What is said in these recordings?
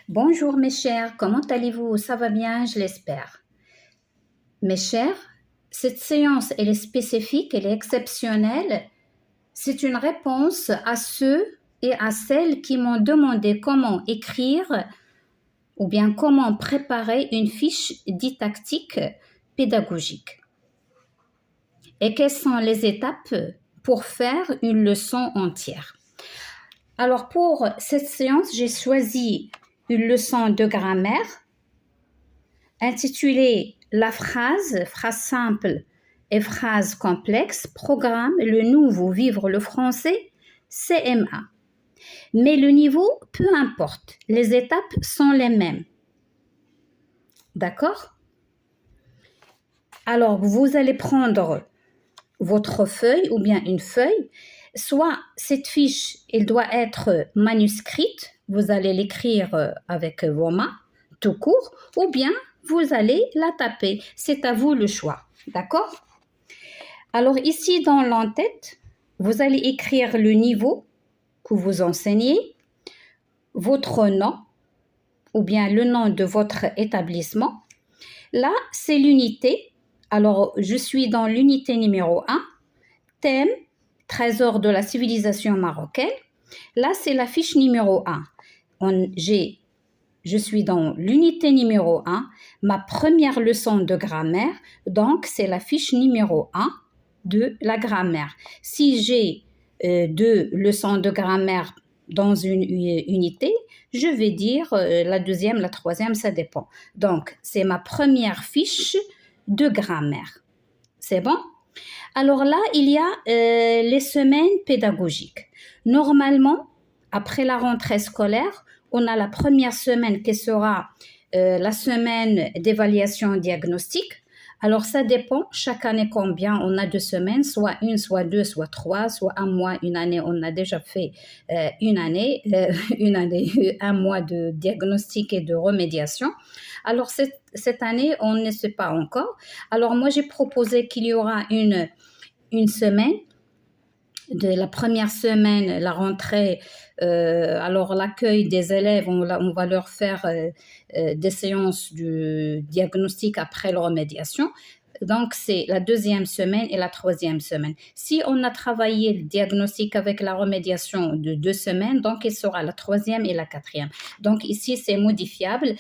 Bonjour mes chers, comment allez-vous? Ça va bien, je l'espère. Mes chers, cette séance, elle est spécifique, elle est exceptionnelle. C'est une réponse à ceux et à celles qui m'ont demandé comment écrire ou bien comment préparer une fiche didactique pédagogique. Et quelles sont les étapes pour faire une leçon entière? Alors pour cette séance, j'ai choisi une leçon de grammaire intitulée La phrase simple et phrase complexe, programme le nouveau Vivre le français CM1. Mais le niveau, peu importe, les étapes sont les mêmes. D'accord? Alors, vous allez prendre votre feuille ou bien une feuille. Soit cette fiche, elle doit être manuscrite, vous allez l'écrire avec vos mains, tout court, ou bien vous allez la taper. C'est à vous le choix. D'accord? Alors ici, dans l'entête, vous allez écrire le niveau que vous enseignez, votre nom, ou bien le nom de votre établissement. Là, c'est l'unité. Alors, je suis dans l'unité numéro 1, thème, trésor de la civilisation marocaine. Là, c'est la fiche numéro 1. Je suis dans l'unité numéro 1, ma première leçon de grammaire, donc c'est la fiche numéro 1 de la grammaire. Si j'ai deux leçons de grammaire dans une unité, je vais dire la deuxième, la troisième, ça dépend. Donc, c'est ma première fiche de grammaire. C'est bon? Alors là, il y a les semaines pédagogiques. Normalement, après la rentrée scolaire, on a la première semaine qui sera la semaine d'évaluation diagnostique. Alors, ça dépend, chaque année combien on a de semaines, soit une, soit deux, soit trois, soit un mois, une année. On a déjà fait un mois de diagnostic et de remédiation. Alors, cette année, on ne sait pas encore. Alors, moi, j'ai proposé qu'il y aura une semaine. De la première semaine, la rentrée, alors l'accueil des élèves, on va leur faire des séances de diagnostic après la remédiation. Donc, c'est la deuxième semaine et la troisième semaine. Si on a travaillé le diagnostic avec la remédiation de 2 semaines, donc il sera la troisième et la quatrième. Donc, ici, c'est modifiable,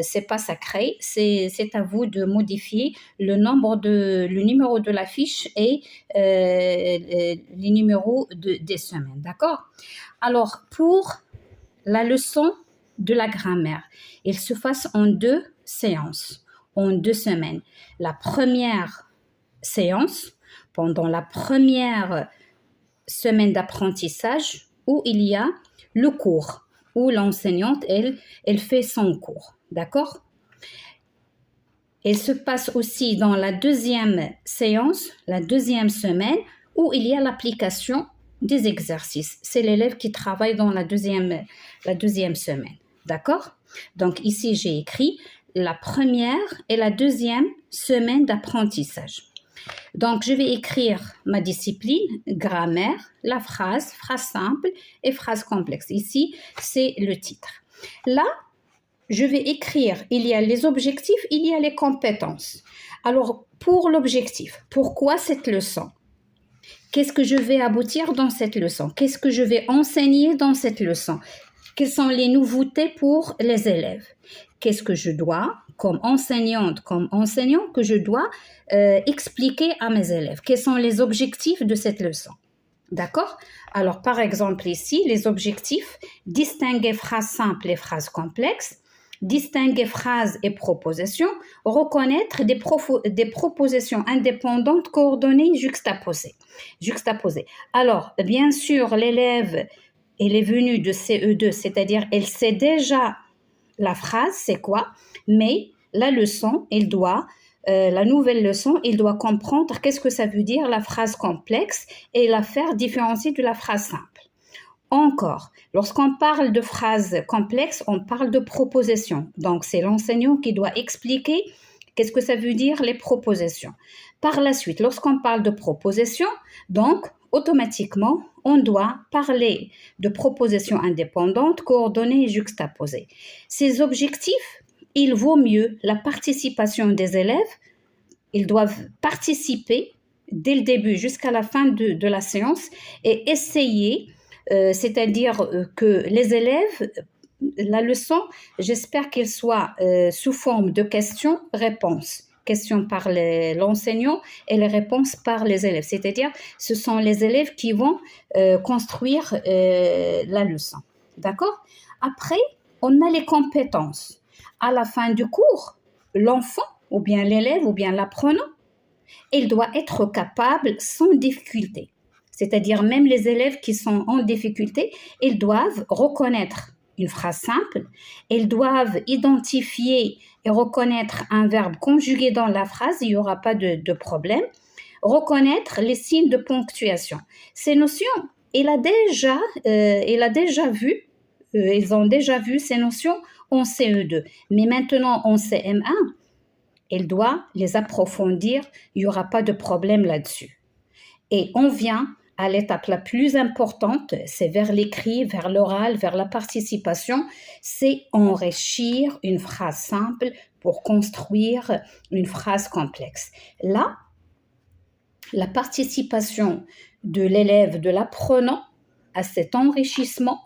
c'est pas sacré, c'est à vous de modifier le numéro de la fiche et les numéros des semaines, d'accord? Alors, pour la leçon de la grammaire, il se fasse en 2 séances, en 2 semaines. La première séance, pendant la première semaine d'apprentissage, où il y a le cours, où l'enseignante, elle fait son cours, d'accord? Elle se passe aussi dans la deuxième séance, la deuxième semaine, où il y a l'application des exercices. C'est l'élève qui travaille dans la deuxième semaine. D'accord? Donc ici, j'ai écrit la première et la deuxième semaine d'apprentissage. Donc, je vais écrire ma discipline, grammaire, la phrase simple et phrase complexe. Ici, c'est le titre. Là, je vais écrire, il y a les objectifs, il y a les compétences. Alors, pour l'objectif, pourquoi cette leçon? Qu'est-ce que je vais aboutir dans cette leçon? Qu'est-ce que je vais enseigner dans cette leçon? Quelles sont les nouveautés pour les élèves? Qu'est-ce que je dois, comme enseignante, comme enseignant, que je dois expliquer à mes élèves? Quels sont les objectifs de cette leçon? D'accord? Alors, par exemple, ici, les objectifs, distinguer phrases simples et phrases complexes, distinguer phrases et propositions, reconnaître des propositions indépendantes, coordonnées, juxtaposées. Alors, bien sûr, l'élève, elle est venue de CE2, c'est-à-dire elle sait déjà la phrase, c'est quoi, mais la leçon, la nouvelle leçon, il doit comprendre qu'est-ce que ça veut dire la phrase complexe et la faire différencier de la phrase simple. Encore, lorsqu'on parle de phrases complexes, on parle de propositions. Donc, c'est l'enseignant qui doit expliquer qu'est-ce que ça veut dire les propositions. Par la suite, lorsqu'on parle de propositions, donc, automatiquement, on doit parler de propositions indépendantes, coordonnées et juxtaposées. Ces objectifs, il vaut mieux la participation des élèves. Ils doivent participer dès le début jusqu'à la fin de la séance et essayer, c'est-à-dire que les élèves, la leçon, j'espère qu'elle soit sous forme de questions-réponses. Questions par l'enseignant et les réponses par les élèves. C'est-à-dire, ce sont les élèves qui vont construire la leçon. D'accord? Après, on a les compétences. À la fin du cours, l'enfant, ou bien l'élève, ou bien l'apprenant, il doit être capable sans difficulté. C'est-à-dire, même les élèves qui sont en difficulté, ils doivent reconnaître une phrase simple, ils doivent identifier et reconnaître un verbe conjugué dans la phrase, il n'y aura pas de problème. Reconnaître les signes de ponctuation. Ces notions, ils ont déjà vu ces notions en CE2. Mais maintenant, en CM1, il doit les approfondir, il n'y aura pas de problème là-dessus. Et on vient à l'étape la plus importante, c'est vers l'écrit, vers l'oral, vers la participation, c'est enrichir une phrase simple pour construire une phrase complexe. Là, la participation de l'élève, de l'apprenant à cet enrichissement,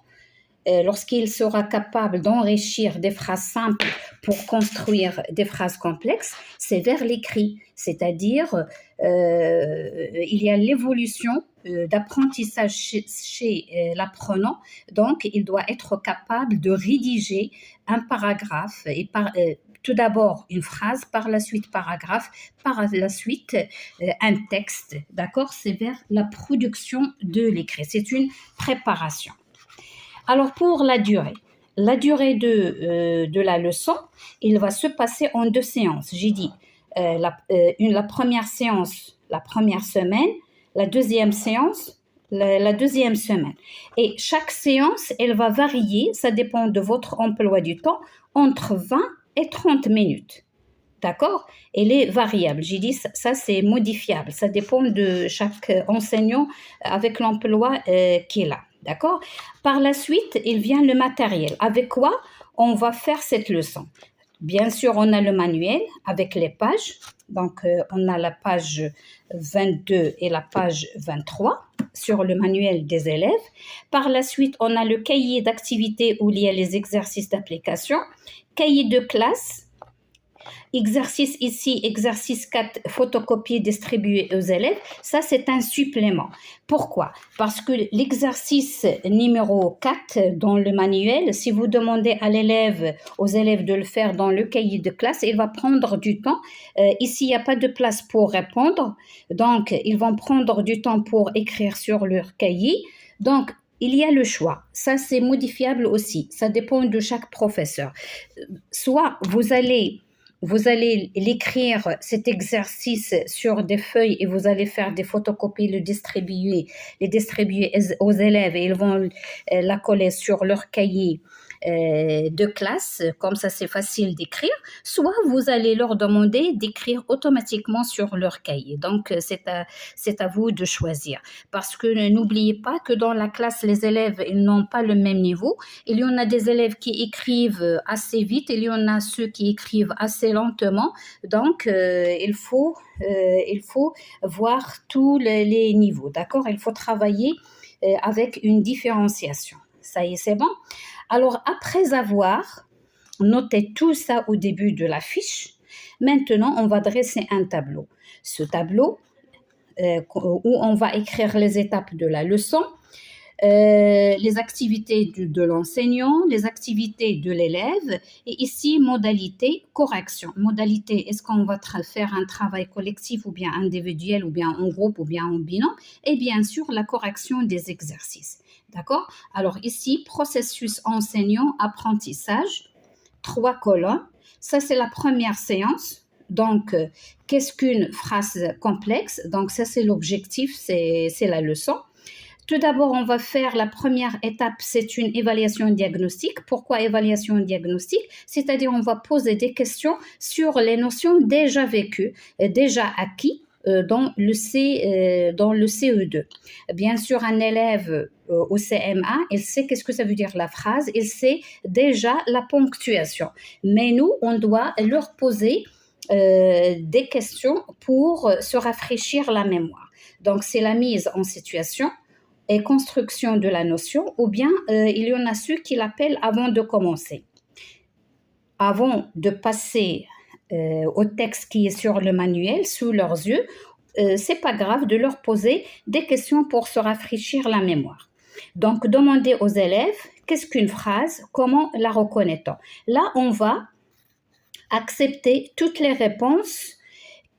lorsqu'il sera capable d'enrichir des phrases simples pour construire des phrases complexes, c'est vers l'écrit, c'est-à-dire il y a l'évolution d'apprentissage chez l'apprenant, donc il doit être capable de rédiger un paragraphe et tout d'abord une phrase, par la suite paragraphe, par la suite un texte, d'accord? C'est vers la production de l'écrit, c'est une préparation. Alors pour la durée de la leçon, il va se passer en 2 séances. J'ai dit la première séance, la première semaine, la deuxième séance, la deuxième semaine. Et chaque séance, elle va varier, ça dépend de votre emploi du temps, entre 20 et 30 minutes. D'accord? Elle est variable. J'ai dit ça c'est modifiable. Ça dépend de chaque enseignant avec l'emploi qu'il a. D'accord? Par la suite, il vient le matériel. Avec quoi on va faire cette leçon? Bien sûr, on a le manuel avec les pages. Donc, on a la page 22 et la page 23 sur le manuel des élèves. Par la suite, on a le cahier d'activité où il y a les exercices d'application, cahier de classe. Exercice ici, exercice 4, photocopier, distribuer aux élèves. Ça, c'est un supplément. Pourquoi? Parce que l'exercice numéro 4 dans le manuel, si vous demandez aux élèves de le faire dans le cahier de classe, il va prendre du temps. Ici, il n'y a pas de place pour répondre. Donc, ils vont prendre du temps pour écrire sur leur cahier. Donc, il y a le choix. Ça, c'est modifiable aussi. Ça dépend de chaque professeur. Soit vous allez l'écrire, cet exercice, sur des feuilles et vous allez faire des photocopies, les distribuer aux élèves et ils vont la coller sur leur cahier de classe, comme ça c'est facile d'écrire, soit vous allez leur demander d'écrire automatiquement sur leur cahier. Donc c'est à vous de choisir, parce que n'oubliez pas que dans la classe les élèves ils n'ont pas le même niveau. Il y en a des élèves qui écrivent assez vite, il y en a ceux qui écrivent assez lentement, donc il faut voir tous les niveaux, d'accord? Il faut travailler avec une différenciation. Ça y est, c'est bon? Alors, après avoir noté tout ça au début de la fiche, maintenant, on va dresser un tableau. Ce tableau, où on va écrire les étapes de la leçon, les activités de l'enseignant, les activités de l'élève, et ici, modalité correction. Modalité, est-ce qu'on va faire un travail collectif ou bien individuel ou bien en groupe ou bien en binôme, et bien sûr, la correction des exercices. D'accord? Alors ici, processus enseignant-apprentissage, 3 colonnes. Ça, c'est la première séance. Donc, qu'est-ce qu'une phrase complexe? Donc, ça, c'est l'objectif, c'est la leçon. Tout d'abord, on va faire la première étape, c'est une évaluation diagnostique. Pourquoi évaluation diagnostique? C'est-à-dire, on va poser des questions sur les notions déjà vécues, déjà acquises dans le CE2. Bien sûr, un élève au CM1, il sait qu'est-ce que ça veut dire la phrase, il sait déjà la ponctuation. Mais nous, on doit leur poser des questions pour se rafraîchir la mémoire. Donc, c'est la mise en situation et construction de la notion, ou bien il y en a ceux qui l'appellent avant de commencer. Avant de passer au texte qui est sur le manuel, sous leurs yeux, c'est pas grave de leur poser des questions pour se rafraîchir la mémoire. Donc, demandez aux élèves qu'est-ce qu'une phrase, comment la reconnaît-on. Là, on va accepter toutes les réponses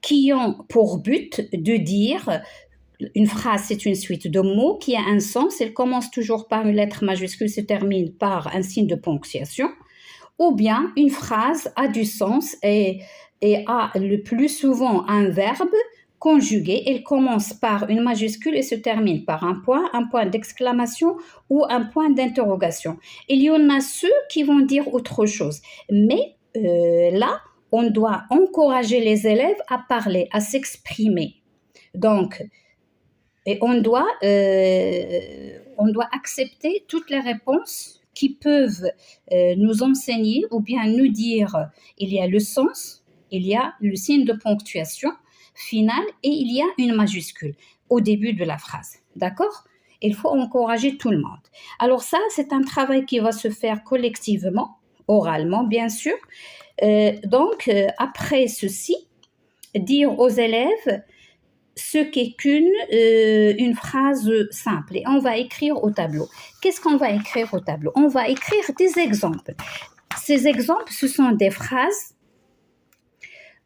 qui ont pour but de dire une phrase, c'est une suite de mots qui a un sens. Elle commence toujours par une lettre majuscule, se termine par un signe de ponctuation. Ou bien une phrase a du sens et a le plus souvent un verbe conjugué. Elle commence par une majuscule et se termine par un point d'exclamation ou un point d'interrogation. Il y en a ceux qui vont dire autre chose. Mais là, on doit encourager les élèves à parler, à s'exprimer. Donc, et on doit accepter toutes les réponses qui peuvent nous enseigner ou bien nous dire il y a le sens, il y a le signe de ponctuation finale et il y a une majuscule au début de la phrase. D'accord ? Il faut encourager tout le monde. Alors ça, c'est un travail qui va se faire collectivement, oralement bien sûr. Donc, après ceci, dire aux élèves ce qu'est une phrase simple. Et on va écrire au tableau. Qu'est-ce qu'on va écrire au tableau ? On va écrire des exemples. Ces exemples, ce sont des phrases.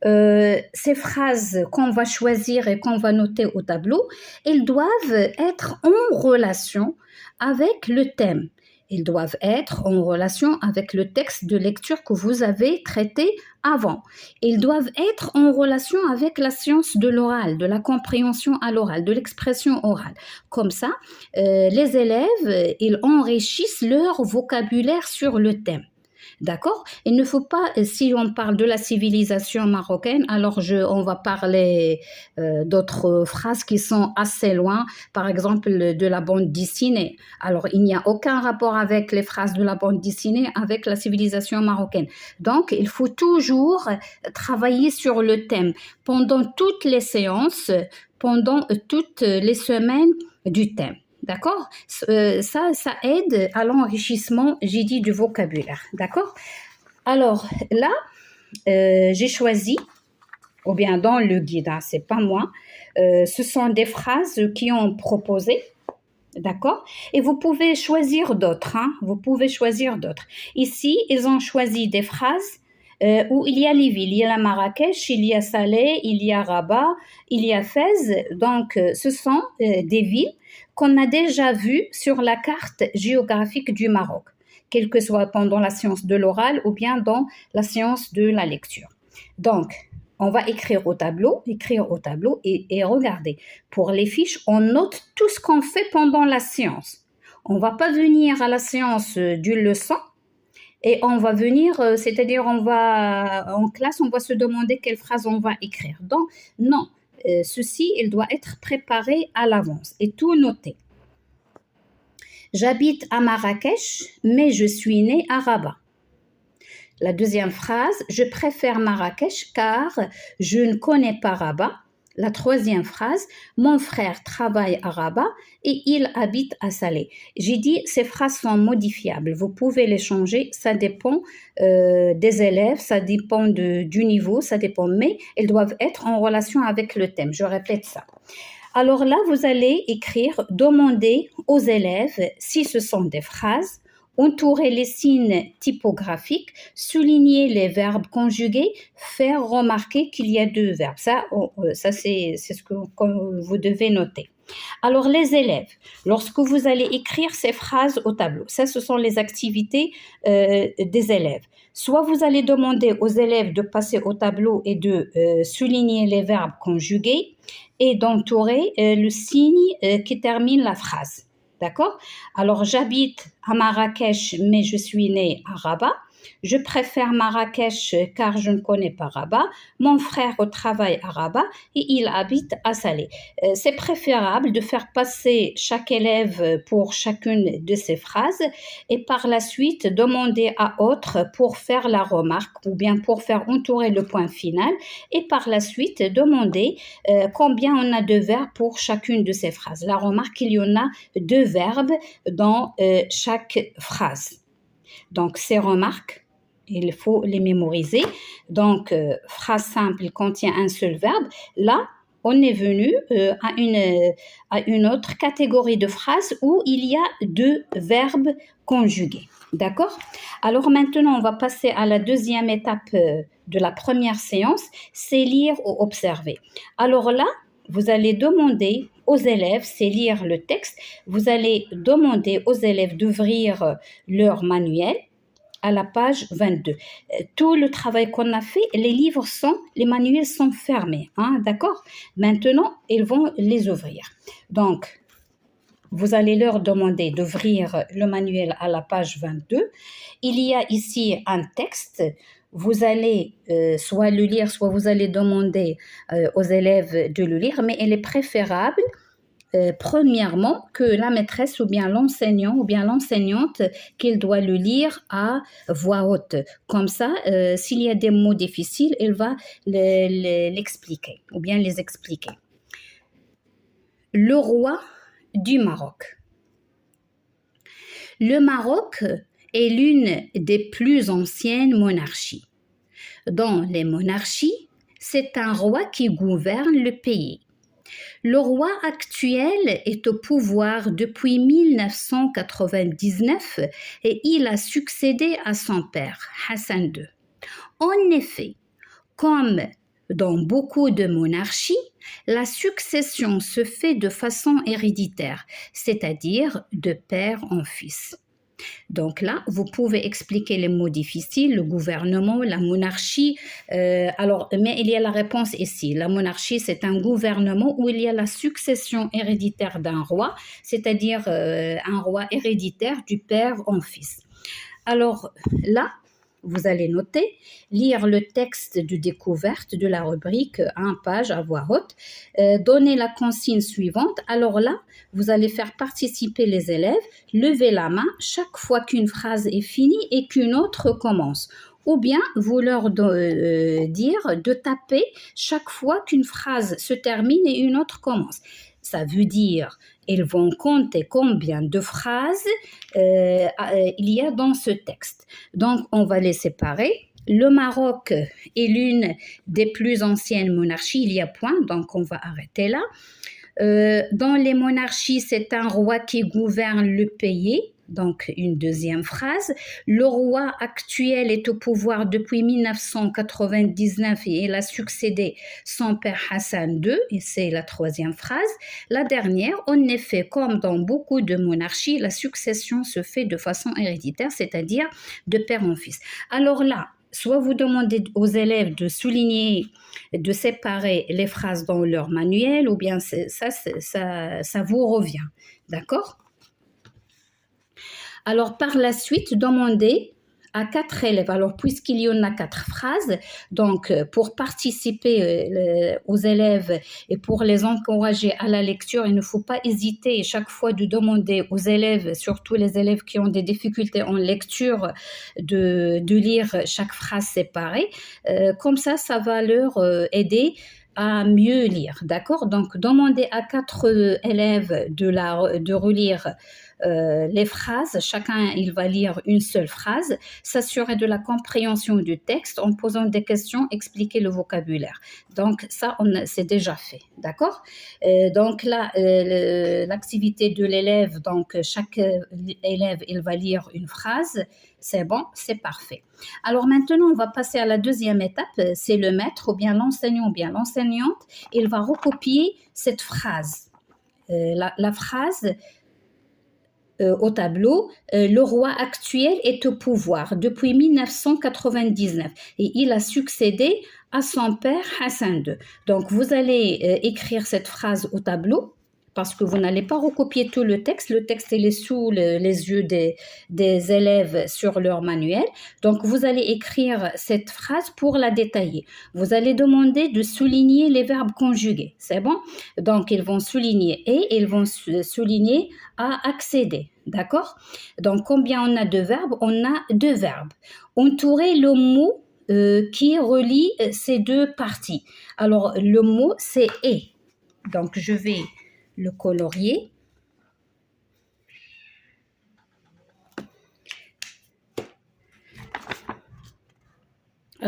Ces phrases qu'on va choisir et qu'on va noter au tableau, elles doivent être en relation avec le thème. Ils doivent être en relation avec le texte de lecture que vous avez traité avant. Ils doivent être en relation avec la science de l'oral, de la compréhension à l'oral, de l'expression orale. Comme ça, les élèves, ils enrichissent leur vocabulaire sur le thème. D'accord ? Il ne faut pas, si on parle de la civilisation marocaine, alors on va parler d'autres phrases qui sont assez loin, par exemple de la bande dessinée. Alors, il n'y a aucun rapport avec les phrases de la bande dessinée avec la civilisation marocaine. Donc, il faut toujours travailler sur le thème pendant toutes les séances, pendant toutes les semaines du thème. D'accord ? Ça aide à l'enrichissement, j'ai dit, du vocabulaire. D'accord ? Alors là, j'ai choisi, ou bien dans le guide, hein, c'est pas moi, ce sont des phrases qui ont proposé. D'accord ? Et vous pouvez choisir d'autres. Hein, vous pouvez choisir d'autres. Ici, ils ont choisi des phrases où il y a les villes. Il y a la Marrakech, il y a Salé, il y a Rabat, il y a Fès. Donc, ce sont des villes qu'on a déjà vues sur la carte géographique du Maroc, quelle que soit pendant la science de l'oral ou bien dans la science de la lecture. Donc, on va écrire au tableau et regardez. Pour les fiches, on note tout ce qu'on fait pendant la séance. On ne va pas venir à la séance d'une leçon et on va venir, c'est-à-dire on va en classe, on va se demander quelle phrase on va écrire. Donc, non, ceci, il doit être préparé à l'avance et tout noté. J'habite à Marrakech, mais je suis née à Rabat. La deuxième phrase, je préfère Marrakech car je ne connais pas Rabat. La troisième phrase, mon frère travaille à Rabat et il habite à Salé. J'ai dit, ces phrases sont modifiables. Vous pouvez les changer, ça dépend des élèves, ça dépend du niveau, ça dépend, mais elles doivent être en relation avec le thème. Je répète ça. Alors là, vous allez écrire, demander aux élèves si ce sont des phrases, entourer les signes typographiques, souligner les verbes conjugués, faire remarquer qu'il y a deux verbes. Ça c'est ce que vous devez noter. Alors les élèves, lorsque vous allez écrire ces phrases au tableau, ça ce sont les activités des élèves. Soit vous allez demander aux élèves de passer au tableau et de souligner les verbes conjugués et d'entourer le signe qui termine la phrase. D'accord ? Alors, j'habite à Marrakech, mais je suis née à Rabat. Je préfère Marrakech car je ne connais pas Rabat. Mon frère travaille à Rabat et il habite à Salé. C'est préférable de faire passer chaque élève pour chacune de ces phrases et par la suite demander à autre pour faire la remarque ou bien pour faire entourer le point final et par la suite demander combien on a de verbes pour chacune de ces phrases. La remarque, il y en a 2 verbes dans chaque phrase. Donc, ces remarques, il faut les mémoriser. Donc, phrase simple, il contient un seul verbe. Là, on est venu à une autre catégorie de phrases où il y a 2 verbes conjugués. D'accord? Alors maintenant, on va passer à la deuxième étape de la première séance, c'est lire ou observer. Alors là, vous allez demander aux élèves, c'est lire le texte, vous allez demander aux élèves d'ouvrir leur manuel à la page 22. Tout le travail qu'on a fait, les manuels sont fermés, hein, d'accord? Maintenant, ils vont les ouvrir. Donc, vous allez leur demander d'ouvrir le manuel à la page 22. Il y a ici un texte. Vous allez soit le lire, soit vous allez demander aux élèves de le lire, mais il est préférable premièrement que la maîtresse ou bien l'enseignant ou bien l'enseignante qu'il doit le lire à voix haute. Comme ça, s'il y a des mots difficiles, il va l'expliquer ou bien les expliquer. Le roi du Maroc. Le Maroc est l'une des plus anciennes monarchies. Dans les monarchies, c'est un roi qui gouverne le pays. Le roi actuel est au pouvoir depuis 1999 et il a succédé à son père, Hassan II. En effet, comme dans beaucoup de monarchies, la succession se fait de façon héréditaire, c'est-à-dire de père en fils. Donc là, vous pouvez expliquer les mots difficiles, le gouvernement, la monarchie. Mais il y a la réponse ici. La monarchie, c'est un gouvernement où il y a la succession héréditaire d'un roi, c'est-à-dire un roi héréditaire du père en fils. Alors là, vous allez noter, lire le texte de découverte de la rubrique 1 page à voix haute, donner la consigne suivante. Alors là, vous allez faire participer les élèves, lever la main chaque fois qu'une phrase est finie et qu'une autre commence. Ou bien vous leur dire de taper chaque fois qu'une phrase se termine et une autre commence. Ça veut dire ils vont compter combien de phrases il y a dans ce texte. Donc, on va les séparer. Le Maroc est l'une des plus anciennes monarchies. Il y a point, donc on va arrêter là. Dans les monarchies, c'est un roi qui gouverne le pays. Donc, une deuxième phrase. Le roi actuel est au pouvoir depuis 1999 et il a succédé son père Hassan II, et c'est la troisième phrase. La dernière, en effet, comme dans beaucoup de monarchies, la succession se fait de façon héréditaire, c'est-à-dire de père en fils. Alors là, soit vous demandez aux élèves de souligner, de séparer les phrases dans leur manuel, ou bien ça vous revient. D'accord ? Alors, par la suite, demandez à 4 élèves. Alors, puisqu'il y en a 4 phrases, donc pour participer aux élèves et pour les encourager à la lecture, il ne faut pas hésiter chaque fois de demander aux élèves, surtout les élèves qui ont des difficultés en lecture, de lire chaque phrase séparée. Comme ça va leur aider à mieux lire. D'accord ? Donc, demandez à 4 élèves de relire les phrases, chacun il va lire une seule phrase, s'assurer de la compréhension du texte en posant des questions, expliquer le vocabulaire. Donc ça, c'est déjà fait, d'accord ? Donc là, l'activité de l'élève, donc chaque élève il va lire une phrase, c'est bon, c'est parfait. Alors maintenant, on va passer à la deuxième étape, c'est le maître ou bien l'enseignant ou bien l'enseignante, il va recopier cette phrase. La phrase au tableau, le roi actuel est au pouvoir depuis 1999 et il a succédé à son père Hassan II. Donc, vous allez écrire cette phrase au tableau. parce que vous n'allez pas recopier tout le texte. Le texte, il est sous les yeux des élèves sur leur manuel. Donc, vous allez écrire cette phrase pour la détailler. Vous allez demander de souligner les verbes conjugués. C'est bon? Donc, ils vont souligner et ils vont souligner à accéder. D'accord? Donc, combien on a de verbes? On a 2 verbes. Entourer le mot qui relie ces 2 parties. Alors, le mot, c'est « et ». Donc, je vais le colorier.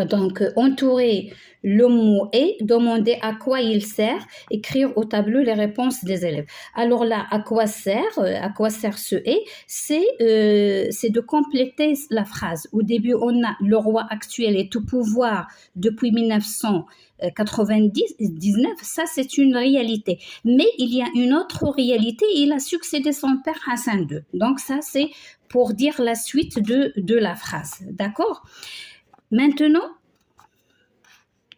Donc, entourer le mot « et », demander à quoi il sert, écrire au tableau les réponses des élèves. Alors là, à quoi sert ce « et », c'est de compléter la phrase. Au début, on a le roi actuel est au pouvoir depuis 1999, ça c'est une réalité. Mais il y a une autre réalité, il a succédé son père Hassan II. Donc ça c'est pour dire la suite de la phrase, d'accord? Maintenant,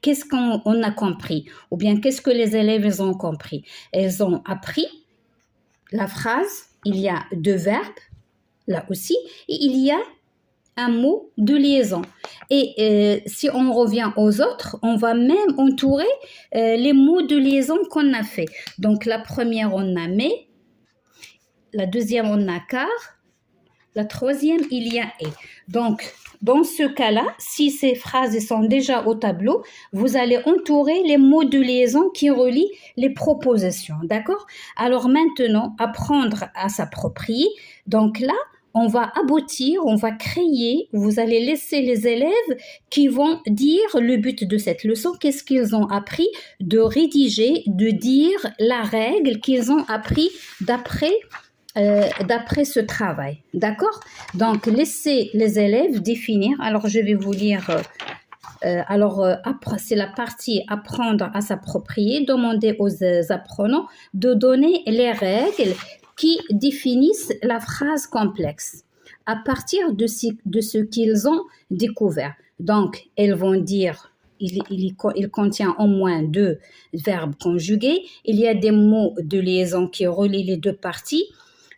qu'est-ce qu'on a compris? Ou bien qu'est-ce que les élèves ont compris? Ils ont appris la phrase, il y a 2 verbes, là aussi, et il y a un mot de liaison. Et si on revient aux autres, on va même entourer les mots de liaison qu'on a fait. Donc la première, on a mais, la deuxième, on a car, la troisième, il y a et. Donc, dans ce cas-là, si ces phrases sont déjà au tableau, vous allez entourer les mots de liaison qui relient les propositions. D'accord? Alors maintenant, apprendre à s'approprier. Donc là, on va aboutir, on va créer, vous allez laisser les élèves qui vont dire le but de cette leçon, qu'est-ce qu'ils ont appris, de rédiger, de dire la règle qu'ils ont appris d'après ce travail, d'accord? Donc, laissez les élèves définir. Alors, je vais vous lire. C'est la partie apprendre à s'approprier. Demander aux apprenants de donner les règles qui définissent la phrase complexe à partir de ce qu'ils ont découvert. Donc, elles vont dire il contient au moins 2 verbes conjugués. Il y a des mots de liaison qui relient les 2 parties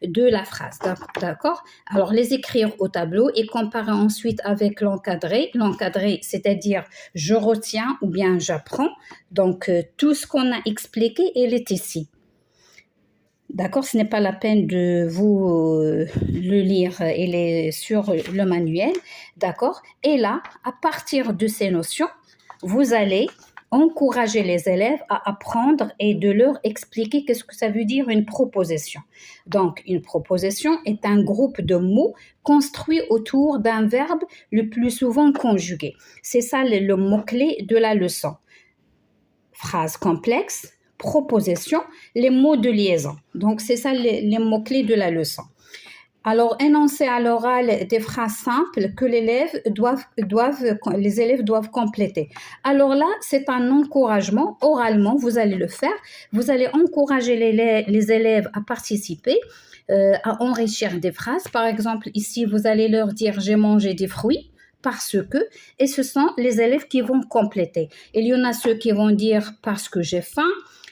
de la phrase, d'accord? Alors, les écrire au tableau et comparer ensuite avec l'encadré. L'encadré, c'est-à-dire je retiens ou bien j'apprends. Donc, tout ce qu'on a expliqué, il est ici. D'accord? Ce n'est pas la peine de vous le lire, il est sur le manuel, d'accord? Et là, à partir de ces notions, vous allez encourager les élèves à apprendre et de leur expliquer qu'est-ce que ça veut dire une proposition. Donc, une proposition est un groupe de mots construits autour d'un verbe le plus souvent conjugué. C'est ça le mot-clé de la leçon. Phrase complexe, proposition, les mots de liaison. Donc, c'est ça les mots-clés de la leçon. Alors, énoncer à l'oral des phrases simples que les élèves doivent compléter. Alors là, c'est un encouragement. Oralement, vous allez le faire. Vous allez encourager les élèves à participer, à enrichir des phrases. Par exemple, ici, vous allez leur dire « j'ai mangé des fruits ». Parce que, et ce sont les élèves qui vont compléter. Il y en a ceux qui vont dire « parce que j'ai faim ».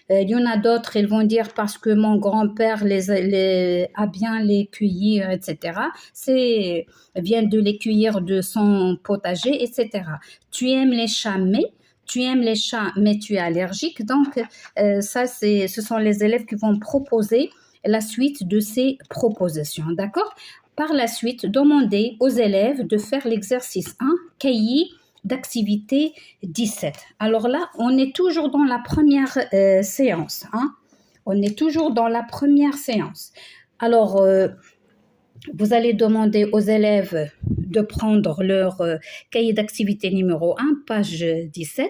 Il y en a d'autres, ils vont dire parce que mon grand-père a bien les cueillir, etc. Vient de les cueillir de son potager, etc. Tu aimes les chats, mais tu es allergique. Donc, ce sont les élèves qui vont proposer la suite de ces propositions. D'accord? Par la suite, demandez aux élèves de faire l'exercice 1, cahier d'activité 17. Alors là, on est toujours dans la première séance. On est toujours dans la première séance. Alors, vous allez demander aux élèves de prendre leur cahier d'activité numéro 1, page 17.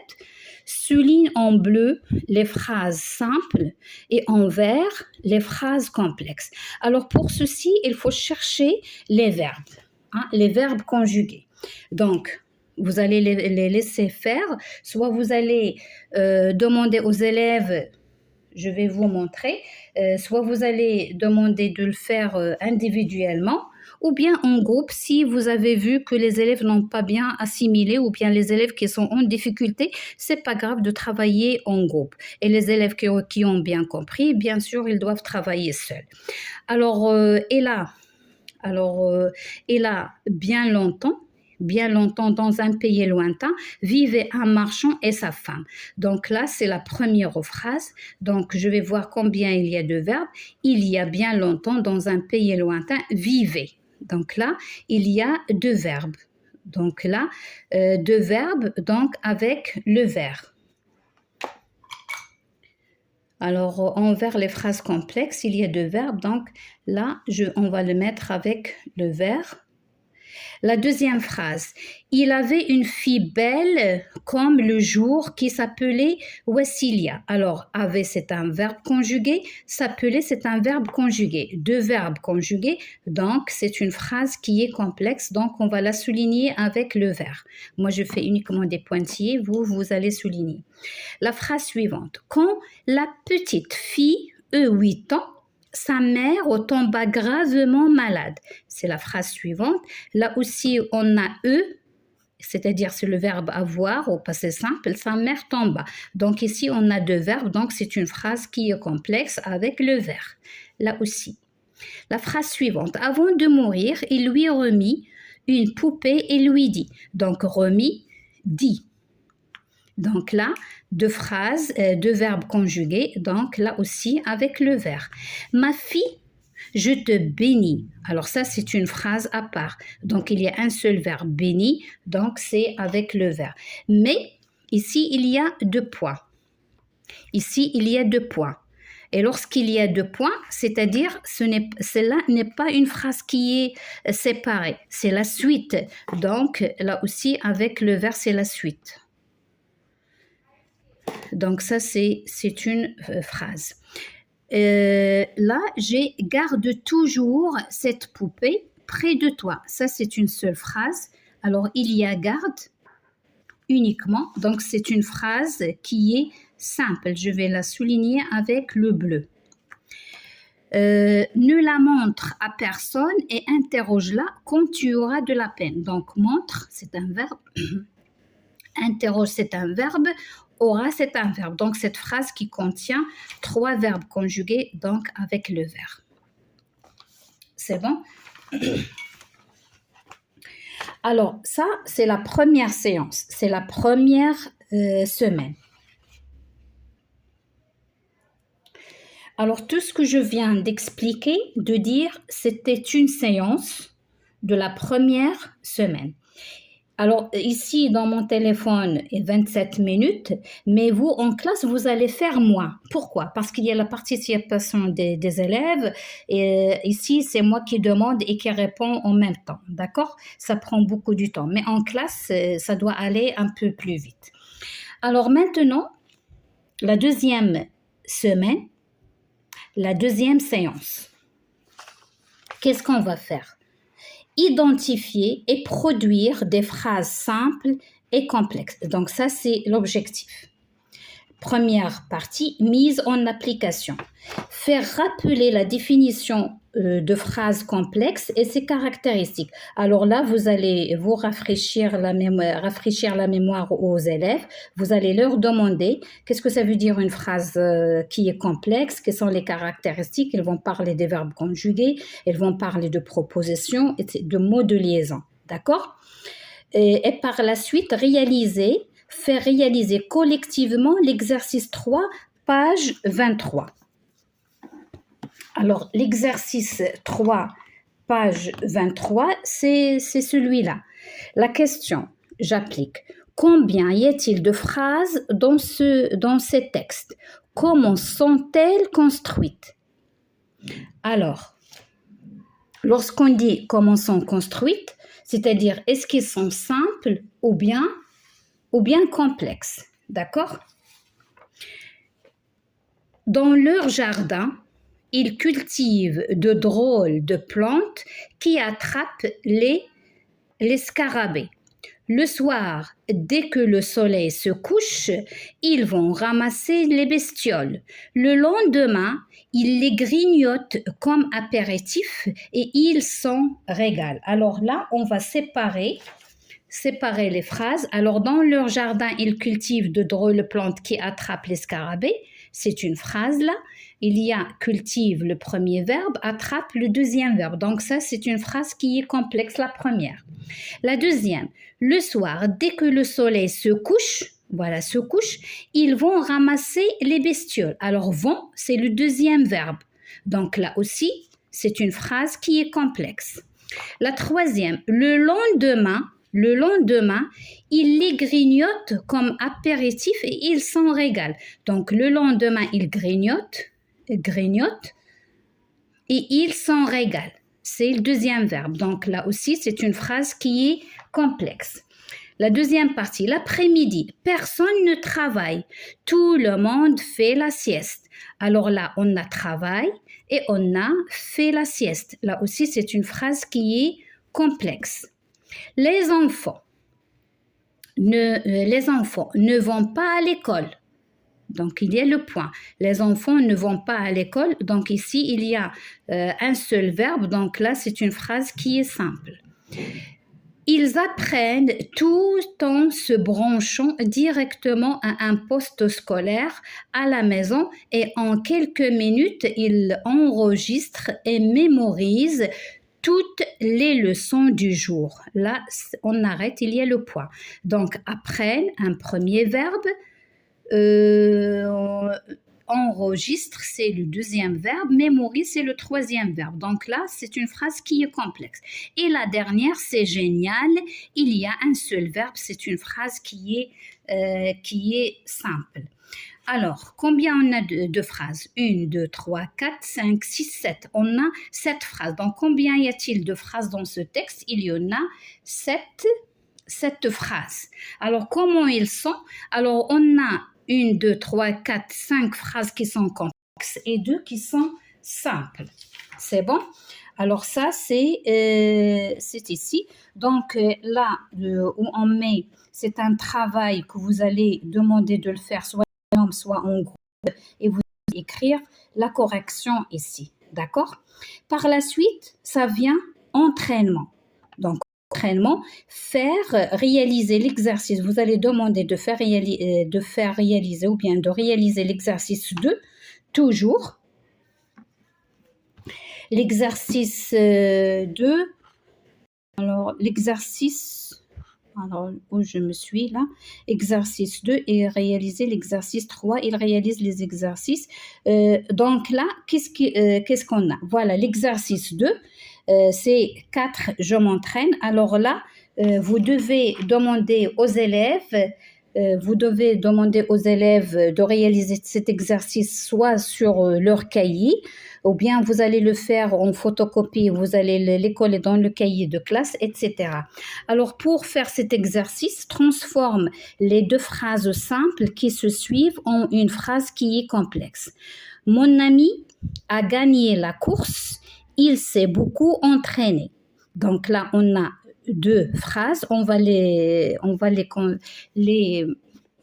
Souligne en bleu les phrases simples et en vert les phrases complexes. Alors, pour ceci, il faut chercher les verbes conjugués. Donc, vous allez les laisser faire, soit vous allez demander aux élèves, je vais vous montrer, soit vous allez demander de le faire individuellement, ou bien en groupe si vous avez vu que les élèves n'ont pas bien assimilé ou bien les élèves qui sont en difficulté, c'est pas grave de travailler en groupe. Et les élèves qui ont bien compris, bien sûr, ils doivent travailler seuls. Alors, il a bien longtemps dans un pays lointain, vivait un marchand et sa femme. Donc là, c'est la première phrase. Donc, je vais voir combien il y a de verbes. Il y a bien longtemps dans un pays lointain, vivait. Donc là, il y a deux verbes. Donc là, deux verbes donc avec le verbe. Alors, envers les phrases complexes, il y a deux verbes. Donc là, on va le mettre avec le verbe. La deuxième phrase, il avait une fille belle comme le jour qui s'appelait Wassilia. Alors, avait c'est un verbe conjugué, s'appeler c'est un verbe conjugué. Deux verbes conjugués, donc c'est une phrase qui est complexe, donc on va la souligner avec le verbe. Moi, je fais uniquement des pointillés, vous allez souligner. La phrase suivante, quand la petite fille, 8 ans, sa mère tomba gravement malade. C'est la phrase suivante. Là aussi, on a c'est-à-dire c'est le verbe avoir au passé simple, sa mère tomba. Donc ici, on a deux verbes, donc c'est une phrase qui est complexe avec le verbe. Là aussi. La phrase suivante. Avant de mourir, il lui remit une poupée et lui dit. Donc remis, dit. Donc là, deux phrases, deux verbes conjugués, donc là aussi avec le verbe. Ma fille, je te bénis. Alors ça, c'est une phrase à part. Donc il y a un seul verbe, béni, donc c'est avec le verbe. Mais ici, il y a deux points. Ici, il y a deux points. Et lorsqu'il y a deux points, c'est-à-dire cela n'est pas une phrase qui est séparée, c'est la suite. Donc là aussi, avec le verbe, c'est la suite. Donc ça, c'est une phrase. Là, j'ai garde toujours cette poupée près de toi. Ça, c'est une seule phrase. Alors, il y a garde uniquement. Donc, c'est une phrase qui est simple. Je vais la souligner avec le bleu. Ne la montre à personne et interroge-la quand tu auras de la peine. Donc, montre, c'est un verbe. Interroge, c'est un verbe. Aura, c'est un verbe. Donc, cette phrase qui contient trois verbes conjugués, donc avec le verbe. C'est bon? Alors, ça, c'est la première séance. C'est la première semaine. Alors, tout ce que je viens d'expliquer, de dire, c'était une séance de la première semaine. Alors, ici, dans mon téléphone, il y a 27 minutes, mais vous, en classe, vous allez faire moins. Pourquoi? Parce qu'il y a la participation des élèves, et ici, c'est moi qui demande et qui réponds en même temps, d'accord? Ça prend beaucoup de temps, mais en classe, ça doit aller un peu plus vite. Alors maintenant, la deuxième semaine, la deuxième séance. Qu'est-ce qu'on va faire? Identifier et produire des phrases simples et complexes. Donc ça, c'est l'objectif. Première partie, mise en application. Faire rappeler la définition de phrases complexes et ses caractéristiques. Alors là, vous allez vous rafraîchir la mémoire aux élèves. Vous allez leur demander qu'est-ce que ça veut dire une phrase qui est complexe, quelles sont les caractéristiques. Ils vont parler des verbes conjugués, ils vont parler de propositions, de mots de liaison. D'accord? Et par la suite, faire réaliser collectivement l'exercice 3, page 23. Alors, l'exercice 3, page 23, c'est celui-là. La question, j'applique. Combien y a-t-il de phrases dans ces textes? Comment sont-elles construites? Alors, lorsqu'on dit comment sont construites, c'est-à-dire est-ce qu'elles sont simples ou bien complexes, d'accord? Dans leur jardin, ils cultivent de drôles de plantes qui attrapent les scarabées. Le soir, dès que le soleil se couche, ils vont ramasser les bestioles. Le lendemain, ils les grignotent comme apéritif et ils s'en régalent. Alors là, on va séparer les phrases. Alors, dans leur jardin, ils cultivent de drôles plantes qui attrapent les scarabées. C'est une phrase là. Il y a cultive le premier verbe, attrape le deuxième verbe. Donc ça, c'est une phrase qui est complexe, la première. La deuxième, le soir, dès que le soleil se couche, voilà, se couche, ils vont ramasser les bestioles. Alors, vont, c'est le deuxième verbe. Donc là aussi, c'est une phrase qui est complexe. La troisième, le lendemain, ils les grignotent comme apéritif et ils s'en régalent. Donc, le lendemain, ils grignotent et ils s'en régalent. C'est le deuxième verbe. Donc, là aussi, c'est une phrase qui est complexe. La deuxième partie, l'après-midi, personne ne travaille. Tout le monde fait la sieste. Alors là, on a travail et on a fait la sieste. Là aussi, c'est une phrase qui est complexe. Les enfants ne vont pas à l'école. Donc, il y a le point. Les enfants ne vont pas à l'école. Donc, ici, il y a un seul verbe. Donc, là, c'est une phrase qui est simple. Ils apprennent tout en se branchant directement à un poste scolaire à la maison et en quelques minutes, ils enregistrent et mémorisent toutes les leçons du jour. Là, on arrête, il y a le point. Donc, apprennent, un premier verbe. Enregistre, c'est le deuxième verbe. Mémorise, c'est le troisième verbe. Donc là, c'est une phrase qui est complexe. Et la dernière, c'est génial. Il y a un seul verbe. C'est une phrase qui est simple. Alors, combien on a de phrases? 1, 2, 3, 4, 5, 6, 7. On a 7 phrases. Donc, combien y a-t-il de phrases dans ce texte? Il y en a 7 phrases. Alors, comment ils sont? Alors, on a 1, 2, 3, 4, 5 phrases qui sont complexes et 2 qui sont simples. C'est bon? Alors, ça, c'est ici. Donc, là où on met, c'est un travail que vous allez demander de le faire soit en groupe et vous allez écrire la correction ici. D'accord? Par la suite, ça vient entraînement. Donc, entraînement, réaliser l'exercice. Vous allez demander de faire réaliser ou bien de réaliser l'exercice 2, toujours. L'exercice 2, alors l'exercice, alors où je me suis là, exercice 2 et réaliser l'exercice 3, il réalise les exercices. Donc là, qu'est-ce qu'on a? Voilà, l'exercice 2. C'est 4, je m'entraîne. Alors là, vous devez demander aux élèves de réaliser cet exercice soit sur leur cahier ou bien vous allez le faire en photocopie, vous allez les coller dans le cahier de classe, etc. Alors, pour faire cet exercice, transforme les 2 phrases simples qui se suivent en une phrase qui est complexe. Mon ami a gagné la course. Il s'est beaucoup entraîné. Donc là, on a 2 phrases. On va les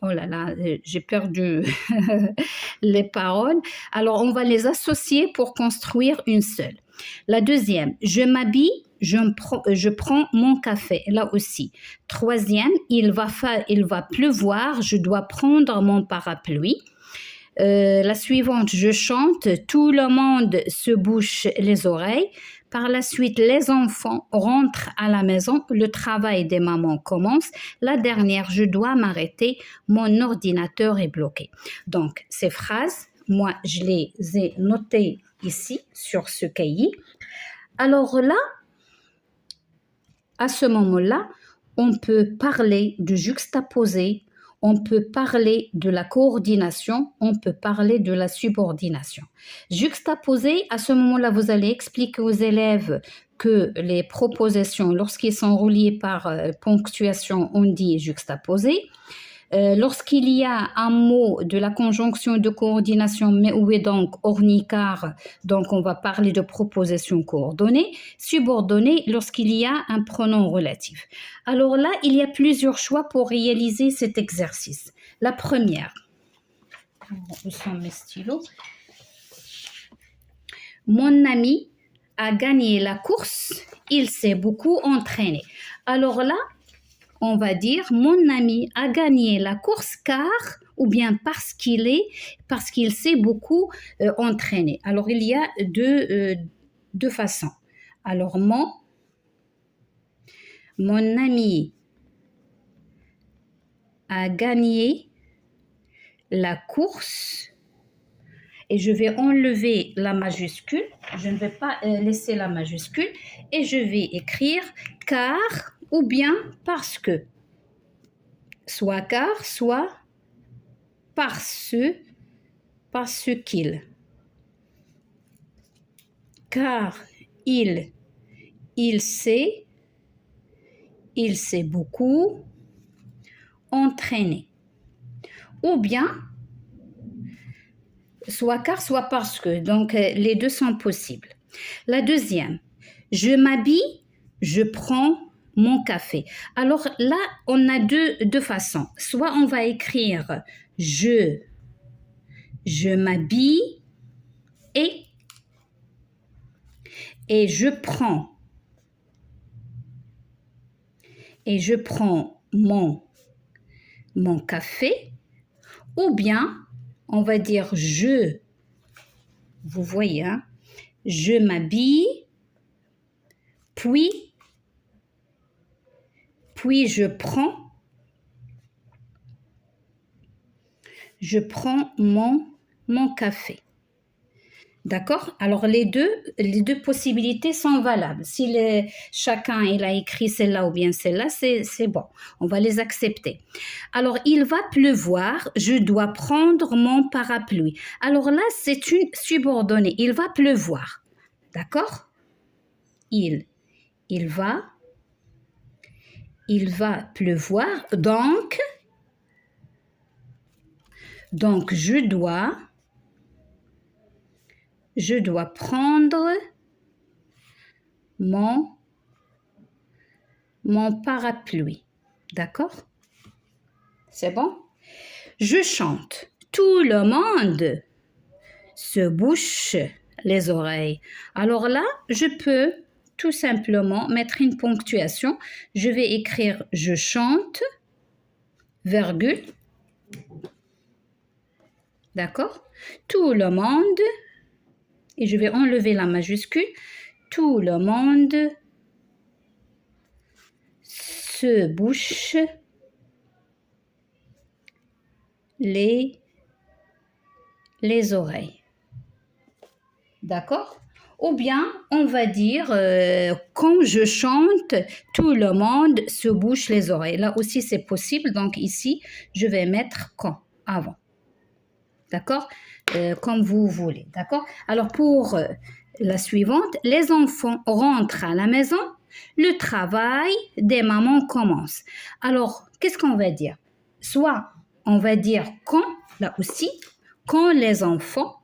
oh là là, j'ai perdu les paroles. Alors, on va les associer pour construire une seule. La deuxième, je m'habille, je prends mon café. Là aussi. Troisième, il va pleuvoir, je dois prendre mon parapluie. La suivante, je chante, tout le monde se bouche les oreilles. Par la suite, les enfants rentrent à la maison, le travail des mamans commence. La dernière, je dois m'arrêter, mon ordinateur est bloqué. Donc, ces phrases, moi, je les ai notées ici, sur ce cahier. Alors là, à ce moment-là, on peut parler de juxtaposer, on peut parler de la coordination, on peut parler de la subordination. Juxtaposer, à ce moment-là, vous allez expliquer aux élèves que les propositions, lorsqu'ils sont reliés par ponctuation, on dit juxtaposer. Lorsqu'il y a un mot de la conjonction de coordination, mais où est donc ornicar, donc on va parler de proposition coordonnée, subordonnée lorsqu'il y a un pronom relatif. Alors là, il y a plusieurs choix pour réaliser cet exercice. La première, où sont mes stylos? Mon ami a gagné la course, il s'est beaucoup entraîné. Alors là, on va dire mon ami a gagné la course car ou bien parce qu'il s'est beaucoup entraîné. Alors il y a deux façons. Alors mon ami a gagné la course et je vais enlever la majuscule, je ne vais pas laisser la majuscule et je vais écrire car ou bien parce que. Soit car, soit parce qu'il. Car il s'est beaucoup entraîné. Ou bien, soit car, soit parce que. Donc, les deux sont possibles. La deuxième, je m'habille, je prends mon café. Alors là, on a deux façons. Soit on va écrire je m'habille et je prends mon café, ou bien on va dire vous voyez, hein, je m'habille, puis je prends mon café. D'accord? Alors, les deux possibilités sont valables. Si chacun il a écrit celle-là ou bien celle-là, c'est bon. On va les accepter. Alors, il va pleuvoir, je dois prendre mon parapluie. Alors là, c'est une subordonnée. Il va pleuvoir. D'accord? Il va pleuvoir. Donc, je dois prendre mon parapluie. D'accord? C'est bon? Je chante. Tout le monde se bouche les oreilles. Alors là, je peux tout simplement mettre une ponctuation. Je vais écrire je chante, virgule. D'accord? Tout le monde, et je vais enlever la majuscule, tout le monde se bouche les oreilles. D'accord? Ou bien, on va dire, quand je chante, tout le monde se bouche les oreilles. Là aussi, c'est possible. Donc ici, je vais mettre quand avant. D'accord? Comme vous voulez. D'accord? Alors, pour la suivante, les enfants rentrent à la maison, le travail des mamans commence. Alors, qu'est-ce qu'on va dire? Soit, on va dire quand, là aussi, quand les enfants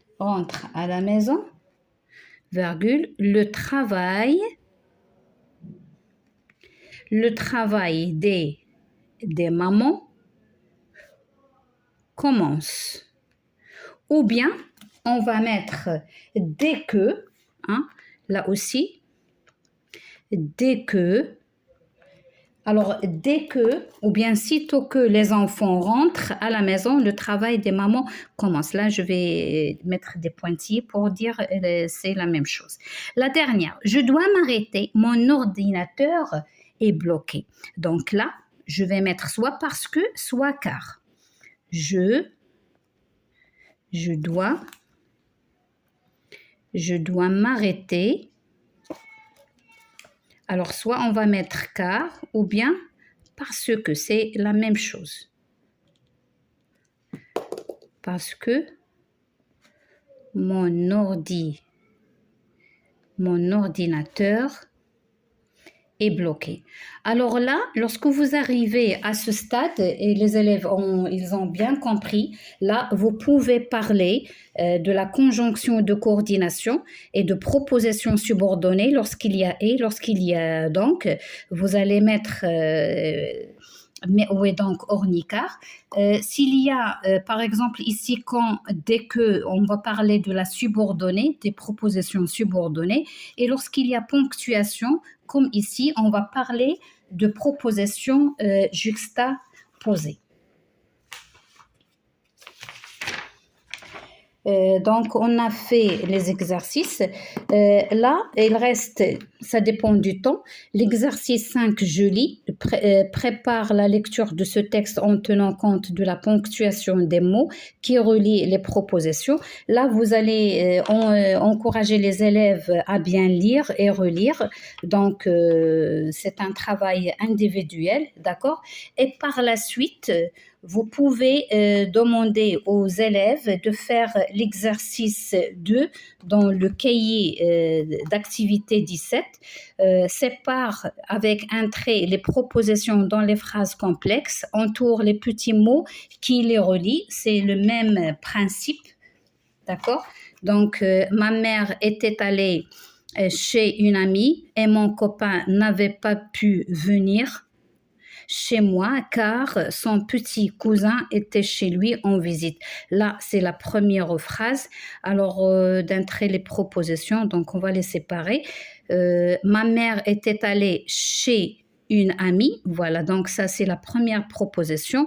rentrent à la maison, virgule, le travail des mamans commence. Ou bien, on va mettre dès que, hein, là aussi, dès que, alors dès que, ou bien sitôt que les enfants rentrent à la maison, le travail des mamans commence. Là, je vais mettre des pointillés pour dire c'est la même chose. La dernière, je dois m'arrêter, mon ordinateur est bloqué. Donc là, je vais mettre soit parce que, soit car. Je dois m'arrêter Alors, soit on va mettre car ou bien parce que c'est la même chose. Parce que mon ordinateur est bloqué. Alors là, lorsque vous arrivez à ce stade et les élèves ils ont bien compris, là, vous pouvez parler de la conjonction de coordination et de proposition subordonnée lorsqu'il y a et, lorsqu'il y a donc. Vous allez mettre mais où est donc ornicar. S'il y a, par exemple, ici, dès qu'on va parler de la subordonnée, des propositions subordonnées, et lorsqu'il y a ponctuation, comme ici, on va parler de propositions juxtaposées. Donc, on a fait les exercices. Là, il reste, ça dépend du temps. L'exercice 5, je lis, prépare la lecture de ce texte en tenant compte de la ponctuation des mots qui relient les propositions. Là, vous allez encourager les élèves à bien lire et relire. Donc, c'est un travail individuel, d'accord? Et par la suite, vous pouvez demander aux élèves de faire l'exercice 2 dans le cahier d'activité 17. Sépare avec un trait les propositions dans les phrases complexes, entoure les petits mots qui les relient. C'est le même principe, d'accord? Donc, ma mère était allée chez une amie et mon copain n'avait pas pu venir chez moi car son petit cousin était chez lui en visite. Là, c'est la première phrase. Alors, d'entrer les propositions, donc on va les séparer. Ma mère était allée chez une amie, voilà, donc ça c'est la première proposition.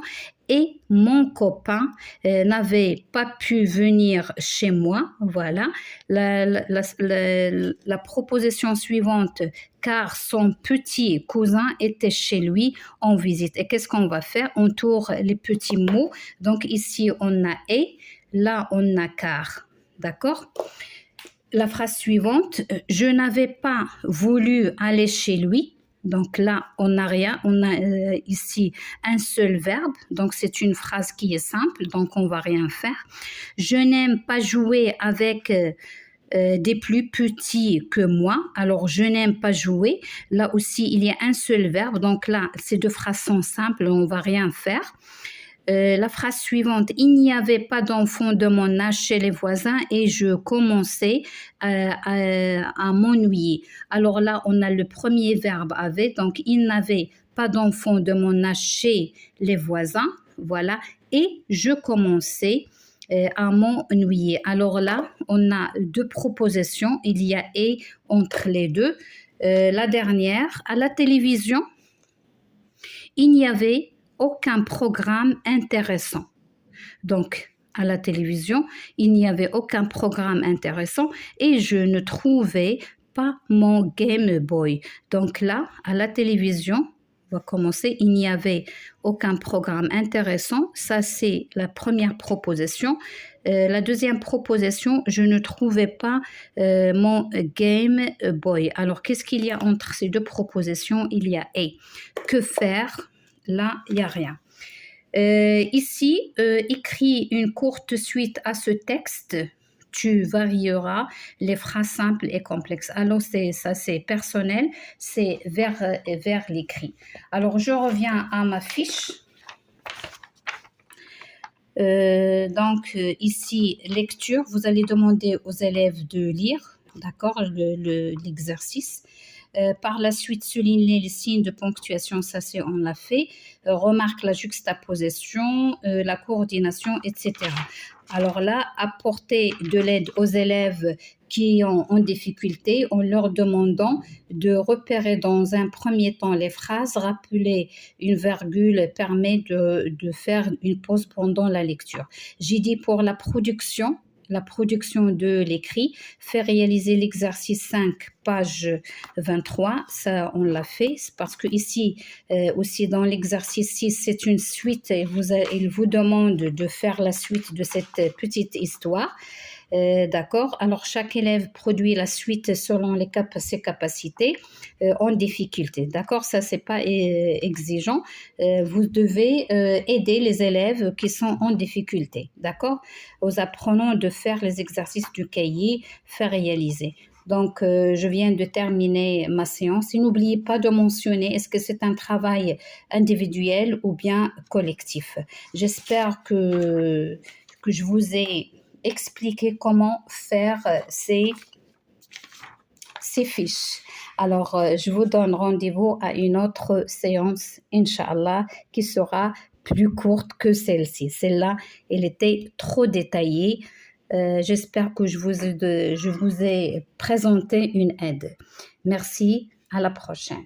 Et mon copain n'avait pas pu venir chez moi, voilà. La proposition suivante, car son petit cousin était chez lui en visite. Et qu'est-ce qu'on va faire? On tourne les petits mots. Donc ici, on a « et », là, on a « car ». D'accord? La phrase suivante, je n'avais pas voulu aller chez lui. Donc là, on n'a rien. On a ici un seul verbe. Donc c'est une phrase qui est simple. Donc on ne va rien faire. Je n'aime pas jouer avec des plus petits que moi. Alors je n'aime pas jouer. Là aussi, il y a un seul verbe. Donc là, ces deux phrases sont simples. On ne va rien faire. La phrase suivante, il n'y avait pas d'enfants de mon âge chez les voisins et je commençais à m'ennuyer. Alors là, on a le premier verbe avait, donc il n'avait pas d'enfants de mon âge chez les voisins, voilà, et je commençais à m'ennuyer. Alors là, on a deux propositions, il y a et entre les deux. La dernière, à la télévision, il n'y avait aucun programme intéressant. Donc, à la télévision, il n'y avait aucun programme intéressant et je ne trouvais pas mon Game Boy. Donc là, à la télévision, on va commencer, il n'y avait aucun programme intéressant. Ça, c'est la première proposition. La deuxième proposition, je ne trouvais pas mon Game Boy. Alors, qu'est-ce qu'il y a entre ces deux propositions? Il y a « et ». Que faire? Là, il n'y a rien. Ici, écris une courte suite à ce texte. Tu varieras les phrases simples et complexes. Alors, ça, c'est personnel, c'est vers l'écrit. Alors, je reviens à ma fiche. Donc, ici, lecture. Vous allez demander aux élèves de lire, d'accord, l'exercice. Par la suite, souligner les signes de ponctuation, ça c'est on l'a fait. Remarque la juxtaposition, la coordination, etc. Alors là, apporter de l'aide aux élèves qui ont en difficulté en leur demandant de repérer dans un premier temps les phrases, rappeler une virgule permet de faire une pause pendant la lecture. J'ai dit pour la production de l'écrit, fait réaliser l'exercice 5, page 23, ça on l'a fait, parce que ici aussi dans l'exercice 6, c'est une suite et il vous demande de faire la suite de cette petite histoire. D'accord? Alors, chaque élève produit la suite selon ses capacités en difficulté. D'accord? Ça, c'est pas exigeant. Vous devez aider les élèves qui sont en difficulté. D'accord? Aux apprenants de faire les exercices du cahier, faire réaliser. Donc, je viens de terminer ma séance. Et n'oubliez pas de mentionner est-ce que c'est un travail individuel ou bien collectif. J'espère que je vous ai expliqué comment faire ces fiches. Alors, je vous donne rendez-vous à une autre séance, Inch'Allah, qui sera plus courte que celle-ci. Celle-là, elle était trop détaillée. J'espère que je vous ai présenté une aide. Merci, à la prochaine.